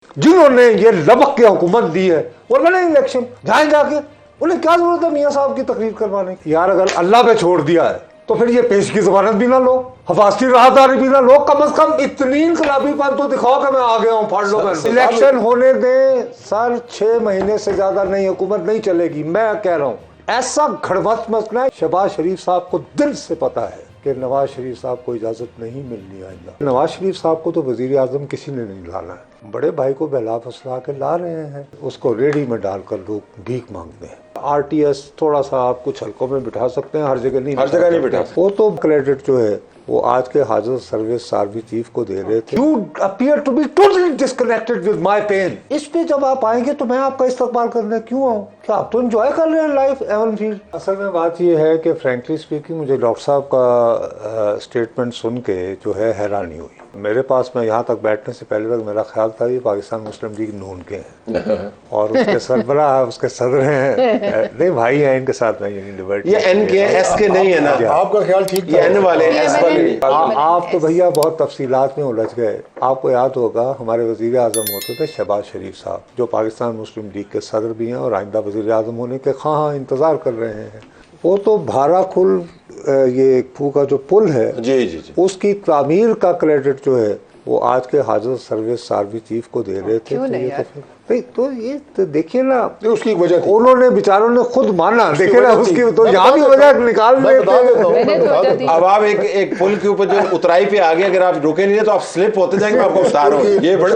जिन्होंने ये लबक के हुकूमत दी है वो लड़े इलेक्शन, जाए जाके, उन्हें क्या जरूरत है मियाँ साहब की तकरीर करवाने की। यार अगर अल्लाह पे छोड़ दिया है तो फिर ये पेश की जमानत भी ना लो, हफाजती राहदारी भी ना लो, कम अज कम इतनी इनकलाबीपन तो दिखाओ कि मैं आ गया हूँ, फाड़ लो। इलेक्शन होने दें सर, 6 महीने से ज्यादा नहीं हुकूमत नहीं चलेगी। मैं कह रहा हूँ ऐसा घड़वस मसला है। शहबाज शरीफ साहब को दिल से पता है कि नवाज शरीफ साहब को इजाजत नहीं मिलनी आइंदा। नवाज शरीफ साहब को तो वजीर आजम किसी ने नहीं लाना है, बड़े भाई को बहला फसला के ला रहे हैं, उसको रेडी में डालकर लोग भीख मांगते हैं। आरटीएस थोड़ा सा आप कुछ हल्कों में बिठा सकते हैं, हर जगह नहीं बिठा। वो तो क्रेडिट जो है वो आज के हाजिर सर्विस आर्मी चीफ को दे रहे थे। You appear to be totally disconnected with my pain. इस पे जब आप आएंगे तो मैं आपका इस्तेमाल करने क्यों आऊँ? क्या आप तो एंजॉय कर रहे हैं लाइफ एवन फील्ड। असल में बात ये है कि फ्रैंकली स्पीकिंग मुझे डॉक्टर साहब का स्टेटमेंट सुन के जो है हैरानी हुई। मेरे पास में यहाँ तक बैठने से पहले तक मेरा ख्याल था ये पाकिस्तान मुस्लिम लीग नून के हैं और उसके सरबराह उसके सदर हैं, नहीं भाई हैं इनके साथ में यूनियन लिबर्टी। ये एन के एस के नहीं है ना, आपका ख्याल ठीक है। एन वाले एस वाले आप तो भैया बहुत तफसीलात में उलझ गए। आपको याद होगा हमारे वजीर आजम होते थे शहबाज शरीफ साहब, जो पाकिस्तान मुस्लिम लीग के सदर भी हैं और आइंदा वजीर आजम होने के हाँ इंतजार कर रहे हैं। वो तो भारा खुल ये फू का जो पुल है जी, उसकी तामीर का क्रेडिट जो है वो आज के हाजिर सर्विस आर्मी चीफ को दे रहे थे। तो ये तो देखिए ना, उसकी वजह उन्होंने बेचारों ने खुद माना, देखे ना उसकी तो यहाँ भी वजह निकाल रहे। अब आप एक पुल के ऊपर जो उतराई पे आ गए, अगर आप रुके नहीं तो आप स्लिप होते जाएंगे, आपको उतार हो। ये बड़े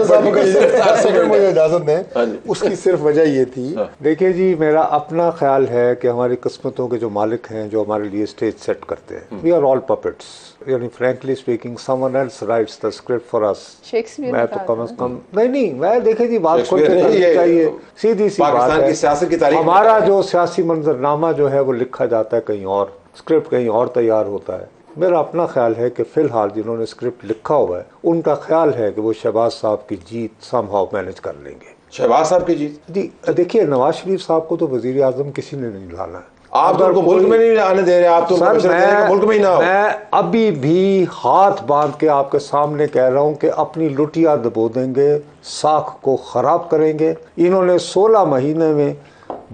मुझे इजाजत दें, उसकी सिर्फ वजह ये थी। देखिए जी, मेरा अपना ख्याल है कि हमारी किस्मतों के जो मालिक हैं, जो हमारे लिए स्टेज सेट करते हैं, वी आर ऑल पपेट्स। यानी frankly speaking someone else rights the script for us. मैं तो कम से कम नहीं मैं देखे जी बात खोल के चाहिए, सीधी सी बात है। सियासत की तारीख हमारा जो सियासी मंजरनामा जो है वो लिखा जाता है कहीं और, स्क्रिप्ट कहीं और तैयार होता है। मेरा अपना ख्याल है कि फिलहाल जिन्होंने स्क्रिप्ट लिखा हुआ है उनका ख्याल है कि वो शहबाज साहब की जीत समहाउ मैनेज कर लेंगे। शहबाज साहब की जीत जी देखिए, नवाज शरीफ साहब को तो वजीर आजम किसी ने नहीं लाना है। आप तो मुल्क में नहीं आने दे रहे, आप तो मुल्क में ही ना हो। मैं अभी भी हाथ बांध के आपके सामने कह रहा हूं कि अपनी लुटिया दबो देंगे, साख को खराब करेंगे। इन्होंने 16 महीने में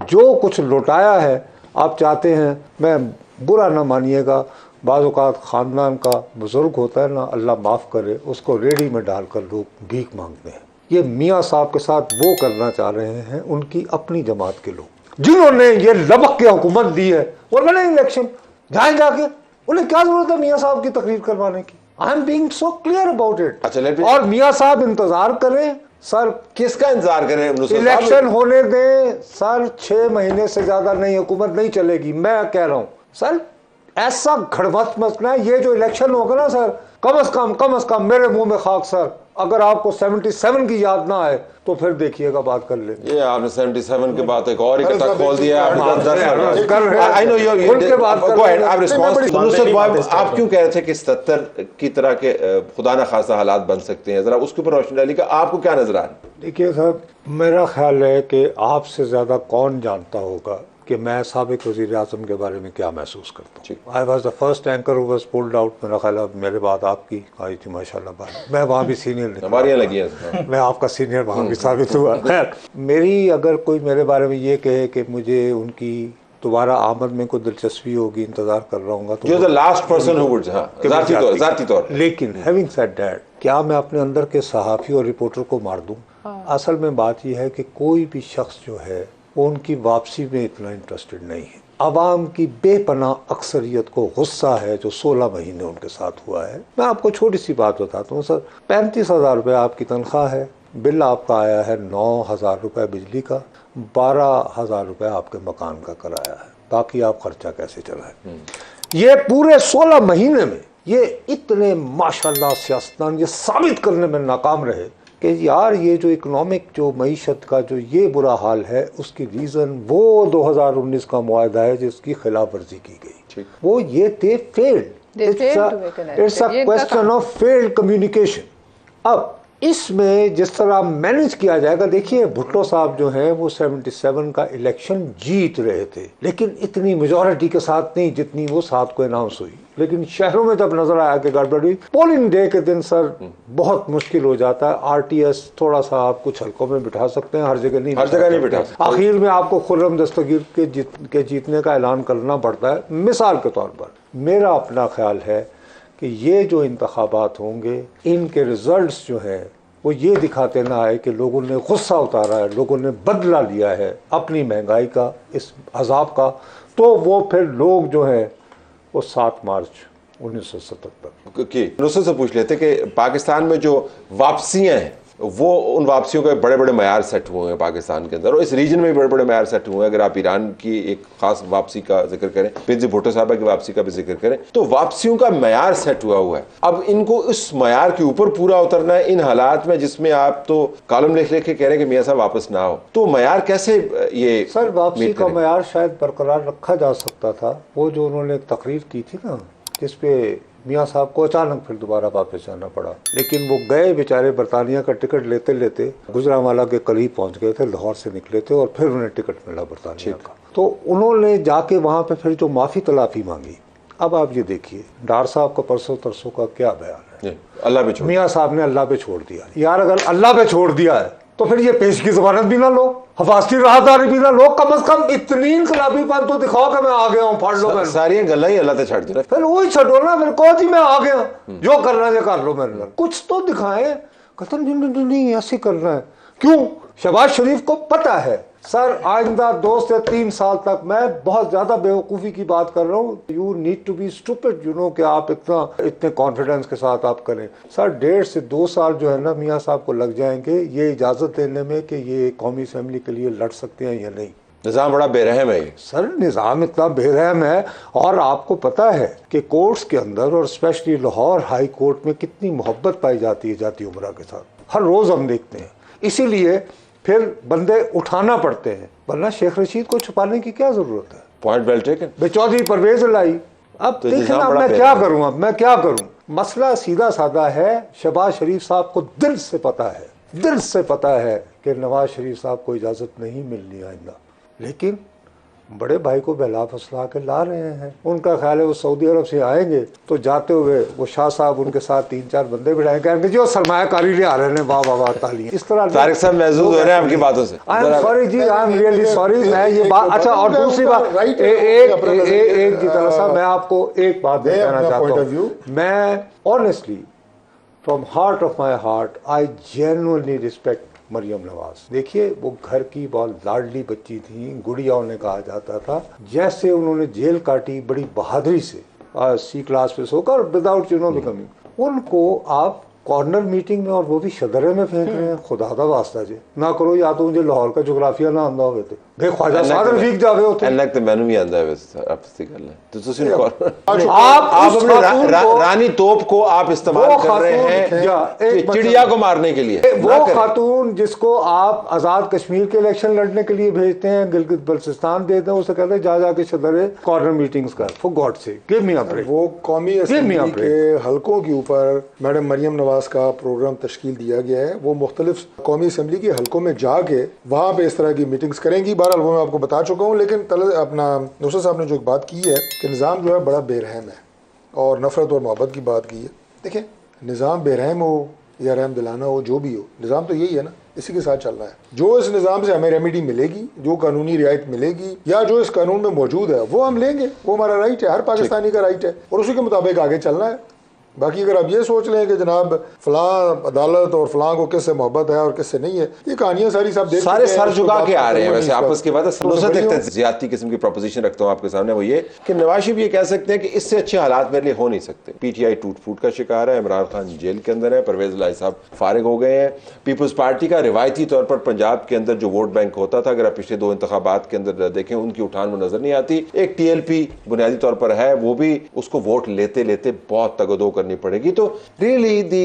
जो कुछ लुटाया है, आप चाहते हैं, मैं बुरा ना मानिएगा, बाज़ औक़ात ख़ानदान का बुजुर्ग होता है ना, अल्लाह माफ़ करे, उसको रेडी में डालकर लोग भीख मांगते हैं। ये मियाँ साहब के साथ वो करना चाह रहे हैं उनकी अपनी जमात के लोग, जिन्होंने ये लबक के हुकूमत दी है वो लड़े इलेक्शन, जाए जाके, उन्हें क्या जरूरत है मियाँ साहब की तकरीर करवाने की। I am being so clear about it. अच्छा, और मियाँ साहब इंतजार करें सर। किसका इंतजार करें? इलेक्शन होने दें सर, 6 महीने से ज्यादा नहीं हुकूमत नहीं चलेगी। मैं कह रहा हूँ सर, ऐसा घड़वस मसला है। ये जो इलेक्शन होगा ना सर, कम अज कम मेरे मुंह में खाक सर, अगर आपको 77 की याद ना आए तो फिर देखिएगा, बात कर लेंगे। ये आपने 77 के बाद एक और ही कथा खोल दिया। आप क्यों कह रहे थे कि 77 की तरह के खुदा न खासा हालात बन सकते हैं, जरा उसके ऊपर रोशनी डाली का आपको क्या नजर आ रहा है? देखिए साहब, मेरा ख्याल है कि आपसे ज्यादा कौन जानता होगा कि मैं साबिक वज़ीर आज़म के बारे में क्या महसूस करता हूँ। I was the first anchor who was pulled out. मेरा ख्याल है मेरे बाद आपकी आई थी माशाल्लाह बात। मैं वहाँ भी सीनियर, हमारी लगी है, मैं आपका सीनियर वहाँ भी साबित हुआ। खैर, मेरी अगर कोई मेरे बारे में ये कहे कि मुझे उनकी दोबारा आमद में कोई दिलचस्पी होगी, इंतजार कर रहा हूँ, तो लास्ट पर्सन हु वुड, ज़ाती तौर। लेकिन हैविंग सेड दैट, क्या मैं अपने अंदर के सहाफ़ी और रिपोर्टर को मार दूँ? असल में बात यह है कि कोई भी शख्स जो है वो उनकी वापसी में इतना इंटरेस्टेड नहीं है। अवाम की बेपनाह अक्सरियत को गुस्सा है जो 16 महीने उनके साथ हुआ है। मैं आपको छोटी सी बात बताता हूँ सर, 35,000 रुपये आपकी तनख्वाह है, बिल आपका आया है 9,000 रुपये बिजली का, 12,000 रुपये आपके मकान का किराया है, बाकी आप खर्चा कैसे चलाएं? ये पूरे 16 महीने में ये इतने माशाल्लाह सियासतदान ये साबित करने में नाकाम रहे कि यार ये जो इकोनॉमिक जो मईशत का जो ये बुरा हाल है, उसकी रीज़न वो 2019 का मुआहदा है जिसकी खिलाफ वर्जी की गई। वो ये थे failed, it's a question of failed communication. अब इसमें जिस तरह मैनेज किया जाएगा, देखिए भुट्टो साहब जो हैं वो 77 का इलेक्शन जीत रहे थे, लेकिन इतनी मेजॉरिटी के साथ नहीं जितनी वो 7 को अनाउंस हुई। लेकिन शहरों में जब नजर आया कि गड़बड़ी, पोलिंग डे के दिन सर बहुत मुश्किल हो जाता है। आरटीएस थोड़ा सा आप कुछ हल्कों में बिठा सकते हैं, हर जगह नहीं बिठा सकते। आखिर में आपको खुर्रम दस्तगीर के जीतने का ऐलान करना पड़ता है। मिसाल के तौर पर मेरा अपना ख्याल है कि ये जो इंतखाबात होंगे, इनके रिजल्ट्स जो हैं वो ये दिखाते ना आए कि लोगों ने गुस्सा उतारा है, लोगों ने बदला लिया है अपनी महंगाई का, इस अजाब का, तो वो फिर लोग जो हैं वो 7 मार्च 1977 की नुसरत से पूछ लेते कि पाकिस्तान में जो वापसियां हैं वो उन वापसियों के बड़े बड़े मयार सेट हुए हैं पाकिस्तान के अंदर, और इस रीजन में भी बड़े बड़े मयार सेट हुए हैं। अगर आप ईरान की एक खास वापसी का जिक्र करें, बेनजीर भुट्टो साहब की वापसी का भी जिक्र करें, तो वापसियों का मयार सेट हुआ है। अब इनको उस मयार के ऊपर पूरा उतरना है इन हालात में जिसमें आप तो कॉलम लिख के कह रहे हैं कि मियां साहब वापस ना हो, तो मयार कैसे ये सर वापसी का मयार शायद बरकरार रखा जा सकता था। वो जो उन्होंने एक तकरीर की थी ना, जिसपे मियाँ साहब को अचानक फिर दोबारा वापस जाना पड़ा, लेकिन वो गए बेचारे बरतानिया का टिकट लेते लेते गुजरांवाला के करीब पहुंच गए थे, लाहौर से निकले थे और फिर उन्हें टिकट मिला बरतानिया का। तो उन्होंने जाके वहां पे फिर जो माफ़ी तलाफी मांगी। अब आप ये देखिए डार साहब का परसों तरसों का क्या बयान है, अल्लाह पे छोड़, मियाँ साहब ने अल्लाह पे छोड़ दिया। यार अगर अल्लाह पे छोड़ दिया है तो फिर ये पेश की जमानत भी ना लो, हफाजती राहदारी भी ना लो, कम से कम इतनी इनकलाबीपन तो दिखाओ कि मैं आ गया हूँ, फाड़ लो मैं सारी गल्ला ही अल्लाह ते छड़ दो। फिर वही छो ना, फिर कहो जी मैं आ गया, जो करना है कर लो मेरे ਨਾਲ, कुछ तो दिखाएं। कहते नहीं ऐसे करना है। क्यों? शहबाज शरीफ को पता है सर आइंदा 2 से 3 साल तक, मैं बहुत ज्यादा बेवकूफ़ी की बात कर रहा हूँ, you need to be stupid you know, कि आप इतने कॉन्फिडेंस के साथ आप करें। सर 1.5 से 2 साल जो है ना मियाँ साहब को लग जाएंगे ये इजाज़त देने में कि ये कौमी असम्बली के लिए लड़ सकते हैं या नहीं। निज़ाम बड़ा बेरहम है सर, निज़ाम इतना बेरहम है, और आपको पता है कि कोर्ट्स के अंदर और स्पेशली लाहौर हाई कोर्ट में कितनी मोहब्बत पाई जाती है जाती उमरा के साथ, हर रोज़ हम देखते हैं। इसीलिए फिर बंदे उठाना पड़ते हैं, वरना शेख रशीद को छुपाने की क्या जरूरत है। Point well taken. बेचौधरी परवेज लाई। अब तो देखना मैं क्या करूं, अब मैं क्या करूं। मसला सीधा साधा है, शहबाज शरीफ साहब को दिल से पता है कि नवाज शरीफ साहब को इजाजत नहीं मिलनी आइंदा, लेकिन बड़े भाई को बहला फसला के ला रहे हैं। उनका ख्याल है वो सऊदी अरब से आएंगे तो जाते हुए वो शाह साहब उनके साथ 3-4 बंदे बिठाएंगे, कहेंगे जी वो सरमायाकारी ले आ रहे हैं, वाह वाह वाह तालियां। इस तरह तारिक साहब महसूस हो रहे हैं आपकी बातों से। आई एम सॉरी जी, आई एम रियली सॉरी। मैं ये बात, अच्छा और दूसरी बात, एक जितना साहब मैं आपको एक बात कहना चाहता हूँ। मैं honestly from heart of my heart I genuinely respect Maryam Nawaz. देखिए वो घर की बहुत लाडली बच्ची थी, गुड़िया उन्हें कहा जाता था। जैसे उन्होंने जेल काटी बड़ी बहादुरी से, C क्लास पे सोकर विदाउट बिकमिंग, उनको आप कॉर्नर मीटिंग में, और वो भी शदरे में फेंक रहे हैं। खुदा दा वास्ता जी ना करो, या तो मुझे लाहौर का जोग्राफिया ना आंदा होवे ते बे ख्वाजा साद रफीक जावे होते एनक ते मैनू भी आंदा है वैसे आपसे कर ले तो ਤੁਸੀਂ आप अपने रानी तोप को आप इस्तेमाल कर रहे हैं चिड़िया को मारने के लिए। वो खातून जिसको आप आजाद कश्मीर के इलेक्शन लड़ने के लिए भेजते हैं, गिलगित बल्चिस्तान देते हैं, उसे कहते हैं जा जाके शदरे कॉर्नर मीटिंग्स कर, फॉर गॉड से गिव मी अ ब्रेक। वो कौमी असेंबली के हलकों के ऊपर मैडम मरियम नवाज का प्रोग्राम तश्कील दिया गया है। वो मुख्तलिफ कौमी असेंबली के हलकों में जाके वहाँ पे इस तरह की मीटिंग्स करेंगी। बहरहाल वो मैं आपको बता चुका हूँ, लेकिन अपना नुसरत साहब ने जो बात की है कि निज़ाम जो है बड़ा बेरहम है और नफ़रत और मोहब्बत की बात की है। देखिए निज़ाम बेरहम हो या रहम दिलाना हो, जो भी हो, निज़ाम तो यही है ना, इसी के साथ चल रहा है। जो इस निज़ाम से हमें रेमेडी मिलेगी, जो कानूनी रियायत मिलेगी या जो इस कानून में मौजूद है वो हम लेंगे, वो हमारा राइट है, हर पाकिस्तानी का राइट है, और उसी के मुताबिक आगे चलना है। बाकी अगर आप ये सोच लें कि जनाब फलां अदालत और फलां को किससे मोहब्बत है और किससे नहीं है, ये कहानियां सारी सब देख सारे सर झुका के आ रहे हैं वैसे आपस की बात है। ज्यादती किस्म की प्रोपोजिशन रखता हूँ आपके सामने, वो ये कि नवाज शरीफ ये कह सकते हैं कि इससे अच्छे हालात मेरे लिए हो नहीं सकते। पीटीआई टूट फूट का शिकार है, इमरान खान जेल के अंदर है, परवेज लाई साहब फारिग हो गए हैं। पीपल्स पार्टी का रिवायती तौर पर पंजाब के अंदर जो वोट बैंक होता था, अगर आप पिछले 2 इंतखाबात के अंदर देखें, उनकी उठान में नजर नहीं आती। एक TLP बुनियादी तौर पर है, वो भी उसको वोट लेते लेते बहुत तगदो करनी पड़ेगी। तो really the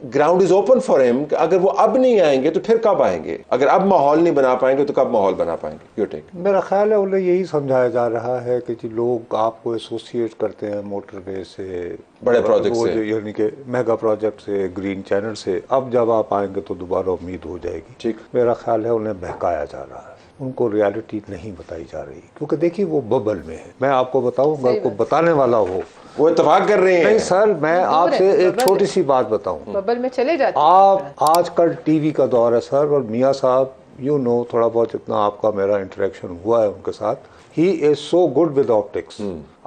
ground is open for him. अगर वो अब नहीं आएंगे तो फिर कब आएंगे? अगर अब माहौल नहीं बना पाएंगे तो कब माहौल बना पाएंगे? Your take. मेरा ख्याल है उन्हें यही समझाया जा रहा है कि जी लोग आपको एसोसिएट करते हैं मोटरवे से, बड़े प्रोजेक्ट वो से, जो यानी कि मेगा प्रोजेक्ट से, ग्रीन चैनल से। अब जब आप आएंगे तो दोबारा उम्मीद हो जाएगी। ठीक। मेरा ख्याल है उन्हें बहकाया जा रहा है, उनको रियलिटी नहीं बताई जा रही, क्योंकि देखिए वो बबल में है। मैं आपको बताऊं, अगर कोई बताने वाला हो। वो इत्तेफाक कर रहे हैं। नहीं सर, मैं आपसे एक छोटी सी बात बताऊं। बबल में चले जाते हैं। आप आजकल टीवी का दौर है सर, और मियाँ साहब थोड़ा बहुत जितना आपका मेरा इंटरेक्शन हुआ है उनके साथ, he is so good with optics.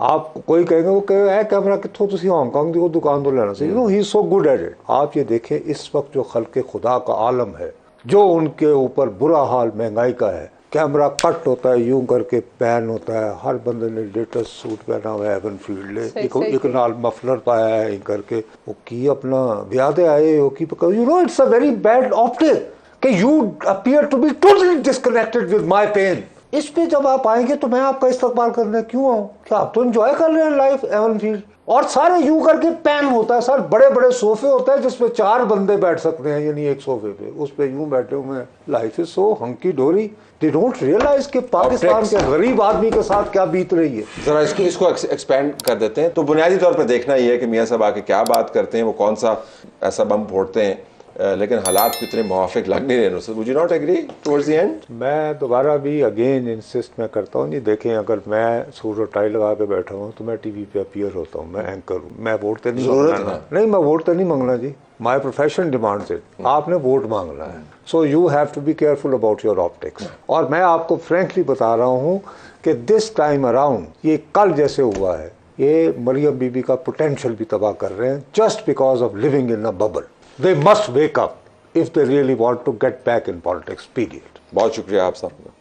आप कोई कहेंगे वो कहे कैमरा कितों तुसी हांगकांग दी वो दुकान तो लेना चाहिए, he is so good at it. आप ये देखें इस वक्त जो खल्के खुदा का आलम है, जो उनके ऊपर बुरा हाल महंगाई का है, कैमरा कट होता है, यूं करके पैन होता है, हर बंदे ने लेटेस्ट सूट पहना हुआ है, एवन फील्ड एक नाल मफलर पाया है करके, वो की अपना ब्यादे आए हो की it's a very bad optic कि you appear to be totally disconnected with my pain. इस पे जब आप आएंगे तो मैं आपका इस्तेमाल करने क्यों आऊँ? क्या आप तो एंजॉय कर रहे हैं लाइफ एवन फील्ड? और सारे यूं करके पैन होता है सर, बड़े बड़े सोफे होते हैं जिसपे 4 बंदे बैठ सकते हैं, यानी एक सोफे पे, उस पे यूं बैठे हुए हैं। लाइफ इज सो हंकी डोरी, दे डोंट रियलाइज कि पाकिस्तान के गरीब आदमी के साथ क्या बीत रही है। जरा इसको एक्सपेंड कर देते हैं। तो बुनियादी तौर पर देखना ये है कि मियाँ साहब आके क्या बात करते हैं, वो कौन सा ऐसा बम फोड़ते हैं, लेकिन हालात कितने मुवाफिक लग नहीं रहे। Would you not agree towards the end? मैं दोबारा भी अगेन इंसिस्ट मैं करता हूँ जी, देखें अगर मैं सूट और टाई लगा के बैठा हूँ तो मैं टीवी पे अपीयर होता हूँ, मैं एंकर हूँ, मैं वोट तो नहीं मांगना। नहीं, मैं वोट तो नहीं मांगना जी, माई प्रोफेशन डिमांड्स इट। आपने वोट मांगना है, so you have to be careful about your optics. और मैं आपको फ्रेंकली बता रहा हूँ कि दिस टाइम अराउंड ये कल जैसे हुआ है, ये मरियम बीबी का पोटेंशियल भी तबाह कर रहे हैं, just because of living in a bubble. They must wake up if they really want to get back in politics, period. बहुत शुक्रिया आप साहब।